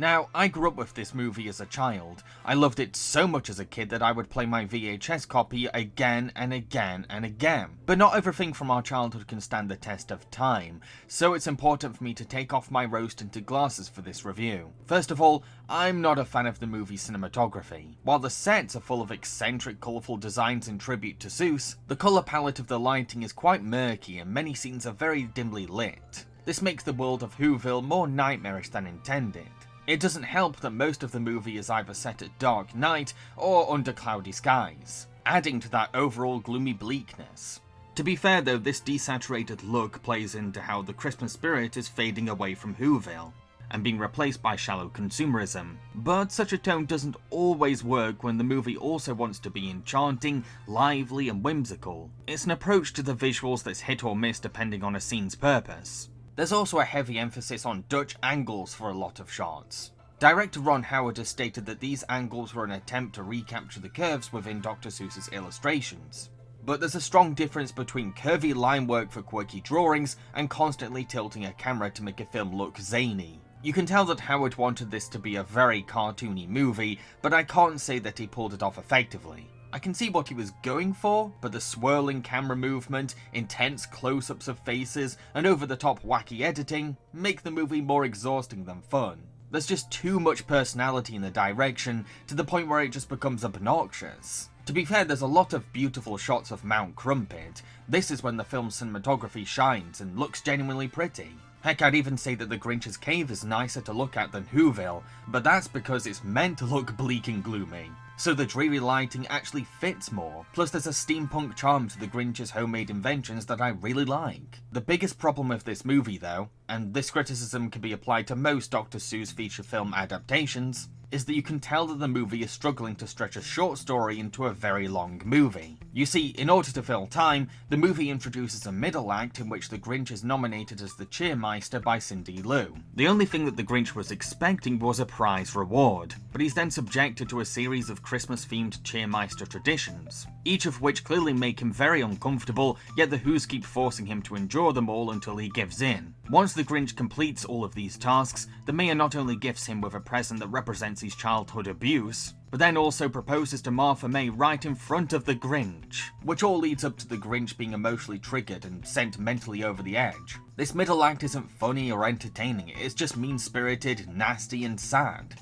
Now, I grew up with this movie as a child. I loved it so much as a kid that I would play my VHS copy again and again and again. But not everything from our childhood can stand the test of time, so it's important for me to take off my rose-tinted glasses for this review. First of all, I'm not a fan of the movie's cinematography. While the sets are full of eccentric, colourful designs in tribute to Seuss, the colour palette of the lighting is quite murky and many scenes are very dimly lit. This makes the world of Whoville more nightmarish than intended. It doesn't help that most of the movie is either set at dark night or under cloudy skies, adding to that overall gloomy bleakness. To be fair though, this desaturated look plays into how the Christmas spirit is fading away from Whoville and being replaced by shallow consumerism. But such a tone doesn't always work when the movie also wants to be enchanting, lively and whimsical. It's an approach to the visuals that's hit or miss depending on a scene's purpose. There's also a heavy emphasis on Dutch angles for a lot of shots. Director Ron Howard has stated that these angles were an attempt to recapture the curves within Dr. Seuss's illustrations. But there's a strong difference between curvy line work for quirky drawings and constantly tilting a camera to make a film look zany. You can tell that Howard wanted this to be a very cartoony movie, but I can't say that he pulled it off effectively. I can see what he was going for, but the swirling camera movement, intense close-ups of faces, and over-the-top wacky editing make the movie more exhausting than fun. There's just too much personality in the direction, to the point where it just becomes obnoxious. To be fair, there's a lot of beautiful shots of Mount Crumpit. This is when the film's cinematography shines and looks genuinely pretty. Heck, I'd even say that the Grinch's cave is nicer to look at than Whoville, but that's because it's meant to look bleak and gloomy. So the dreary lighting actually fits more, plus there's a steampunk charm to the Grinch's homemade inventions that I really like. The biggest problem with this movie though, and this criticism can be applied to most Dr. Seuss feature film adaptations, is that you can tell that the movie is struggling to stretch a short story into a very long movie. You see, in order to fill time, the movie introduces a middle act in which the Grinch is nominated as the Cheermeister by Cindy Lou. The only thing that the Grinch was expecting was a prize reward, but he's then subjected to a series of Christmas-themed Cheermeister traditions, each of which clearly make him very uncomfortable, yet the Who's keep forcing him to endure them all until he gives in. Once the Grinch completes all of these tasks, the mayor not only gifts him with a present that represents his childhood abuse, but then also proposes to Martha May right in front of the Grinch, which all leads up to the Grinch being emotionally triggered and sent mentally over the edge. This middle act isn't funny or entertaining, it's just mean-spirited, nasty and sad.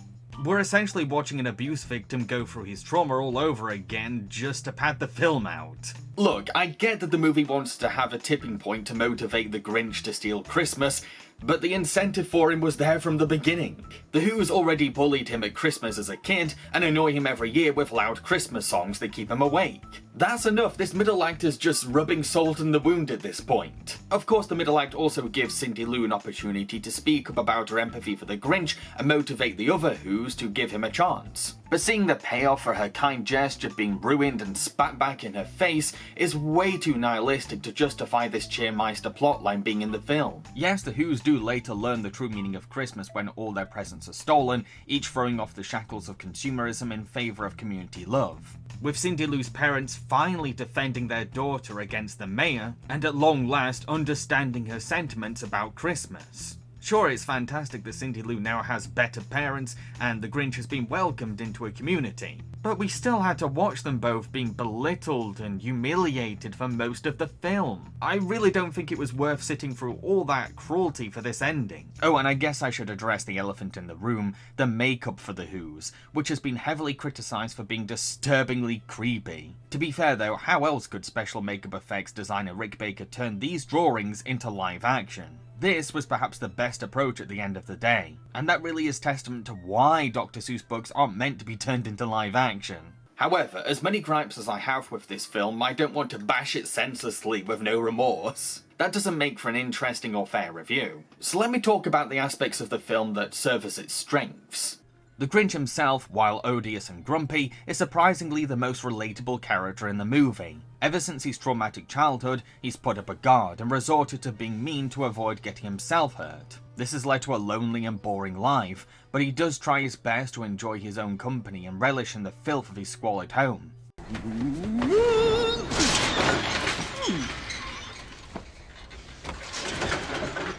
We're essentially watching an abuse victim go through his trauma all over again just to pad the film out. Look, I get that the movie wants to have a tipping point to motivate the Grinch to steal Christmas, but the incentive for him was there from the beginning. The Who's already bullied him at Christmas as a kid and annoy him every year with loud Christmas songs that keep him awake. That's enough, this middle act is just rubbing salt in the wound at this point. Of course, the middle act also gives Cindy Lou an opportunity to speak up about her empathy for the Grinch and motivate the other Who's to give him a chance. But seeing the payoff for her kind gesture being ruined and spat back in her face is way too nihilistic to justify this Cheermeister plotline being in the film. Yes, the Who's do later learn the true meaning of Christmas when all their presents are stolen, each throwing off the shackles of consumerism in favour of community love. With Cindy Lou's parents finally defending their daughter against the mayor, and at long last understanding her sentiments about Christmas. Sure, it's fantastic that Cindy Lou now has better parents and the Grinch has been welcomed into a community, but we still had to watch them both being belittled and humiliated for most of the film. I really don't think it was worth sitting through all that cruelty for this ending. Oh, and I guess I should address the elephant in the room, the makeup for the Who's, which has been heavily criticised for being disturbingly creepy. To be fair though, how else could special makeup effects designer Rick Baker turn these drawings into live action? This was perhaps the best approach at the end of the day, and that really is testament to why Dr. Seuss books aren't meant to be turned into live action. However, as many gripes as I have with this film, I don't want to bash it senselessly with no remorse. That doesn't make for an interesting or fair review. So let me talk about the aspects of the film that serve as its strengths. The Grinch himself, while odious and grumpy, is surprisingly the most relatable character in the movie. Ever since his traumatic childhood, he's put up a guard and resorted to being mean to avoid getting himself hurt. This has led to a lonely and boring life, but he does try his best to enjoy his own company and relish in the filth of his squalid home.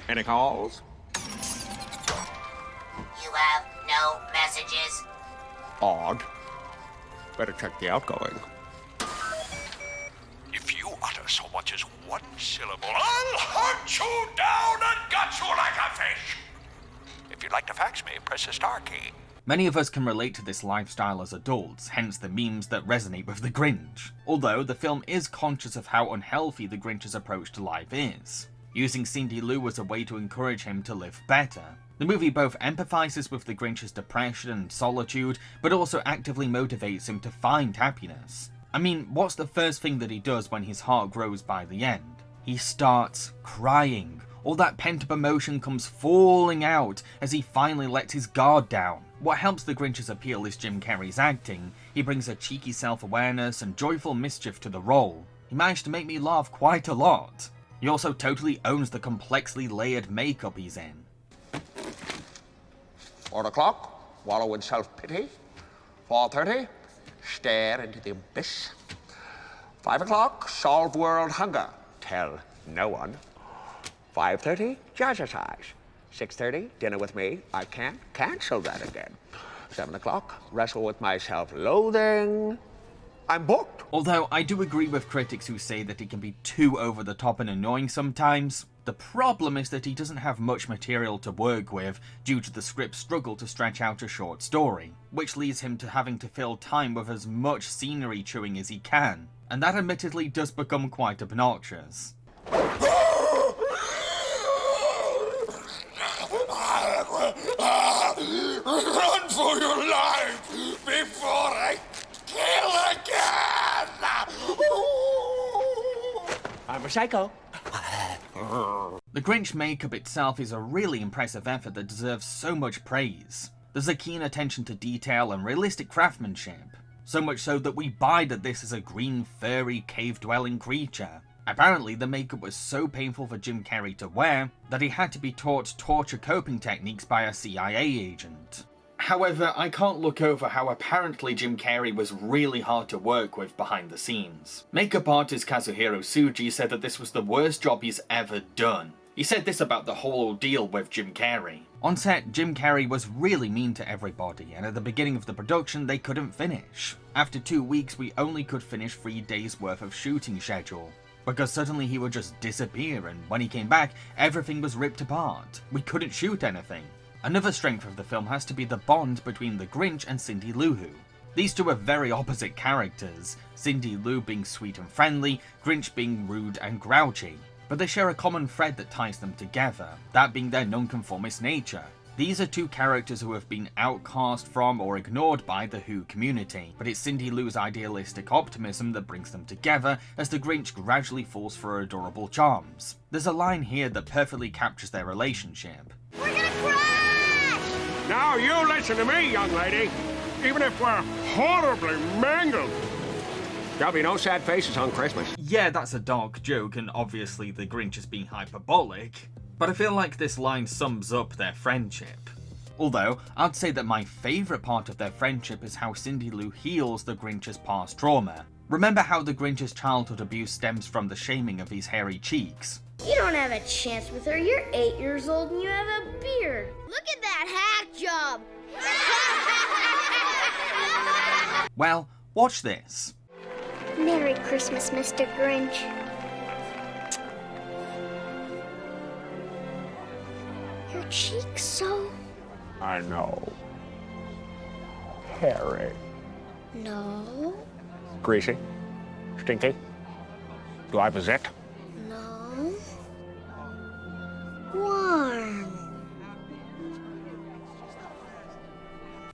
Any calls? You have no No messages. Odd. Better check the outgoing. If you utter so much as one syllable, I'll hunt you down and gut you like a fish. If you'd like to fax me, press the star key. Many of us can relate to this lifestyle as adults, hence the memes that resonate with the Grinch. Although, the film is conscious of how unhealthy the Grinch's approach to life is, using Cindy Lou as a way to encourage him to live better. The movie both empathizes with the Grinch's depression and solitude, but also actively motivates him to find happiness. I mean, what's the first thing that he does when his heart grows by the end? He starts crying. All that pent-up emotion comes falling out as he finally lets his guard down. What helps the Grinch's appeal is Jim Carrey's acting. He brings a cheeky self-awareness and joyful mischief to the role. He managed to make me laugh quite a lot. He also totally owns the complexly layered makeup he's in. 4 o'clock, wallow in self-pity. 4:30, stare into the abyss. 5 o'clock, solve world hunger. Tell no one. 5:30, jazzercise. 6:30, dinner with me. I can't cancel that again. 7 o'clock, wrestle with my self-loathing. I'm booked. Although I do agree with critics who say that it can be too over the top and annoying sometimes. The problem is that he doesn't have much material to work with due to the script's struggle to stretch out a short story, which leads him to having to fill time with as much scenery chewing as he can, and that admittedly does become quite obnoxious. Run for your life before I kill again! I'm a psycho. The Grinch makeup itself is a really impressive effort that deserves so much praise. There's a keen attention to detail and realistic craftsmanship, so much so that we buy that this is a green, furry, cave-dwelling creature. Apparently, the makeup was so painful for Jim Carrey to wear that he had to be taught torture coping techniques by a CIA agent. However, I can't look over how apparently Jim Carrey was really hard to work with behind the scenes. Makeup artist Kazuhiro Tsuji said that this was the worst job he's ever done. He said this about the whole ordeal with Jim Carrey. On set, Jim Carrey was really mean to everybody, and at the beginning of the production they couldn't finish. After 2 weeks, we only could finish 3 days worth of shooting schedule, because suddenly he would just disappear, and when he came back, everything was ripped apart. We couldn't shoot anything. Another strength of the film has to be the bond between the Grinch and Cindy Lou Who. These two are very opposite characters, Cindy Lou being sweet and friendly, Grinch being rude and grouchy. But they share a common thread that ties them together, that being their nonconformist nature. These are two characters who have been outcast from or ignored by the Who community, but it's Cindy Lou's idealistic optimism that brings them together as the Grinch gradually falls for her adorable charms. There's a line here that perfectly captures their relationship. We're gonna crash! Now you listen to me, young lady. Even if we're horribly mangled, there'll be no sad faces on Christmas. Yeah, that's a dark joke, and obviously the Grinch is being hyperbolic, but I feel like this line sums up their friendship. Although, I'd say that my favourite part of their friendship is how Cindy Lou heals the Grinch's past trauma. Remember how the Grinch's childhood abuse stems from the shaming of his hairy cheeks? You don't have a chance with her. You're 8 years old and you have a beard. Look at that hack job. Well, watch this. Merry Christmas, Mr. Grinch. Your cheeks so... I know. Hairy. No. Greasy. Stinky. Do I have a zit? No. Warm.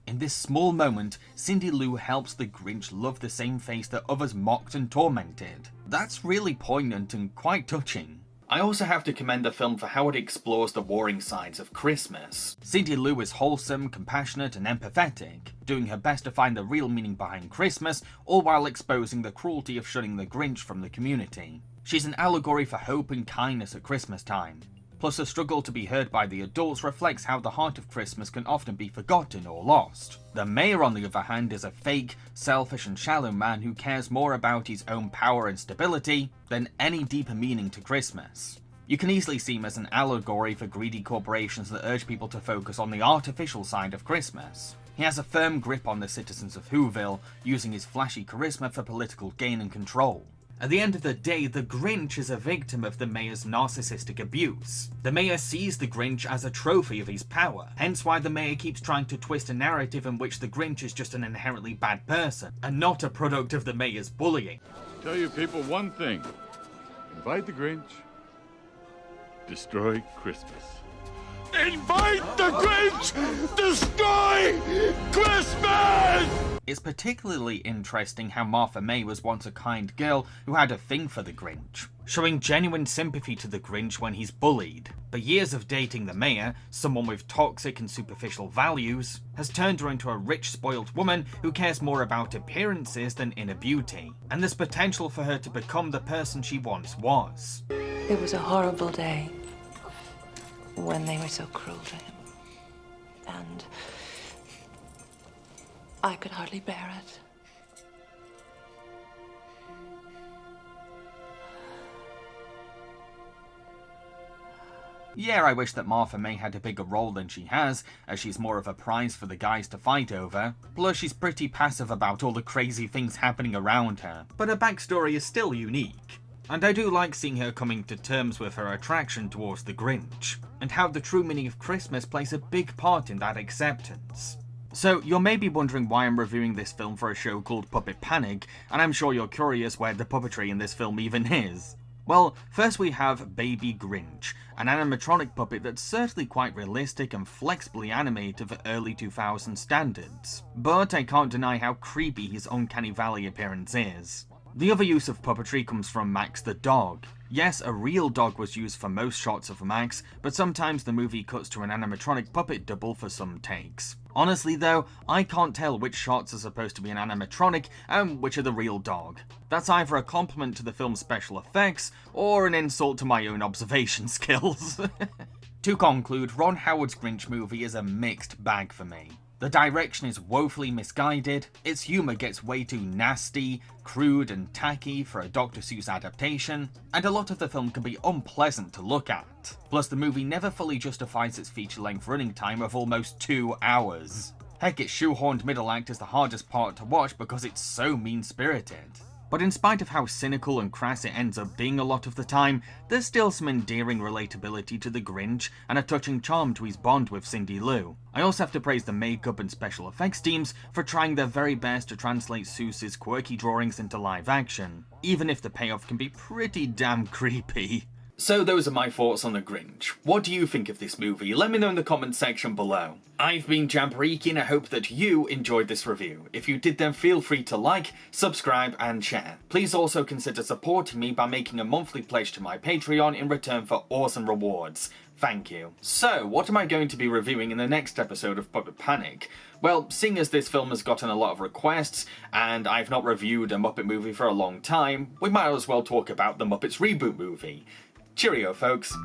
In this small moment, Cindy Lou helps the Grinch love the same face that others mocked and tormented. That's really poignant and quite touching. I also have to commend the film for how it explores the warring sides of Christmas. Cindy Lou is wholesome, compassionate, and empathetic, doing her best to find the real meaning behind Christmas, all while exposing the cruelty of shunning the Grinch from the community. She's an allegory for hope and kindness at Christmas time. Plus, her struggle to be heard by the adults reflects how the heart of Christmas can often be forgotten or lost. The mayor, on the other hand, is a fake, selfish and shallow man who cares more about his own power and stability than any deeper meaning to Christmas. You can easily see him as an allegory for greedy corporations that urge people to focus on the artificial side of Christmas. He has a firm grip on the citizens of Whoville, using his flashy charisma for political gain and control. At the end of the day, the Grinch is a victim of the mayor's narcissistic abuse. The mayor sees the Grinch as a trophy of his power, hence why the mayor keeps trying to twist a narrative in which the Grinch is just an inherently bad person, and not a product of the mayor's bullying. Tell you people one thing. Invite the Grinch. Destroy Christmas. Invite the Grinch! Destroy Christmas! It's particularly interesting how Martha May was once a kind girl who had a thing for the Grinch, showing genuine sympathy to the Grinch when he's bullied. But years of dating the mayor, someone with toxic and superficial values, has turned her into a rich, spoiled woman who cares more about appearances than inner beauty, and there's potential for her to become the person she once was. It was a horrible day when they were so cruel to him. And I could hardly bear it. Yeah, I wish that Martha May had a bigger role than she has, as she's more of a prize for the guys to fight over. Plus, she's pretty passive about all the crazy things happening around her, but her backstory is still unique. And I do like seeing her coming to terms with her attraction towards the Grinch, and how the true meaning of Christmas plays a big part in that acceptance. So, you're maybe wondering why I'm reviewing this film for a show called Puppet Panic, and I'm sure you're curious where the puppetry in this film even is. Well, first we have Baby Grinch, an animatronic puppet that's certainly quite realistic and flexibly animated for early 2000s standards. But I can't deny how creepy his Uncanny Valley appearance is. The other use of puppetry comes from Max the dog. Yes, a real dog was used for most shots of Max, but sometimes the movie cuts to an animatronic puppet double for some takes. Honestly though, I can't tell which shots are supposed to be an animatronic and which are the real dog. That's either a compliment to the film's special effects, or an insult to my own observation skills. To conclude, Ron Howard's Grinch movie is a mixed bag for me. The direction is woefully misguided, its humour gets way too nasty, crude and tacky for a Dr. Seuss adaptation, and a lot of the film can be unpleasant to look at. Plus the movie never fully justifies its feature-length running time of almost 2 hours. Heck, its shoehorned middle act is the hardest part to watch because it's so mean-spirited. But in spite of how cynical and crass it ends up being a lot of the time, there's still some endearing relatability to the Grinch and a touching charm to his bond with Cindy Lou. I also have to praise the makeup and special effects teams for trying their very best to translate Seuss's quirky drawings into live action, even if the payoff can be pretty damn creepy. So those are my thoughts on The Grinch. What do you think of this movie? Let me know in the comments section below. I've been Jamboree, and I hope that you enjoyed this review. If you did, then feel free to like, subscribe and share. Please also consider supporting me by making a monthly pledge to my Patreon in return for awesome rewards. Thank you. So, what am I going to be reviewing in the next episode of Puppet Panic? Well, seeing as this film has gotten a lot of requests, and I've not reviewed a Muppet movie for a long time, we might as well talk about the Muppets reboot movie. Cheerio, folks.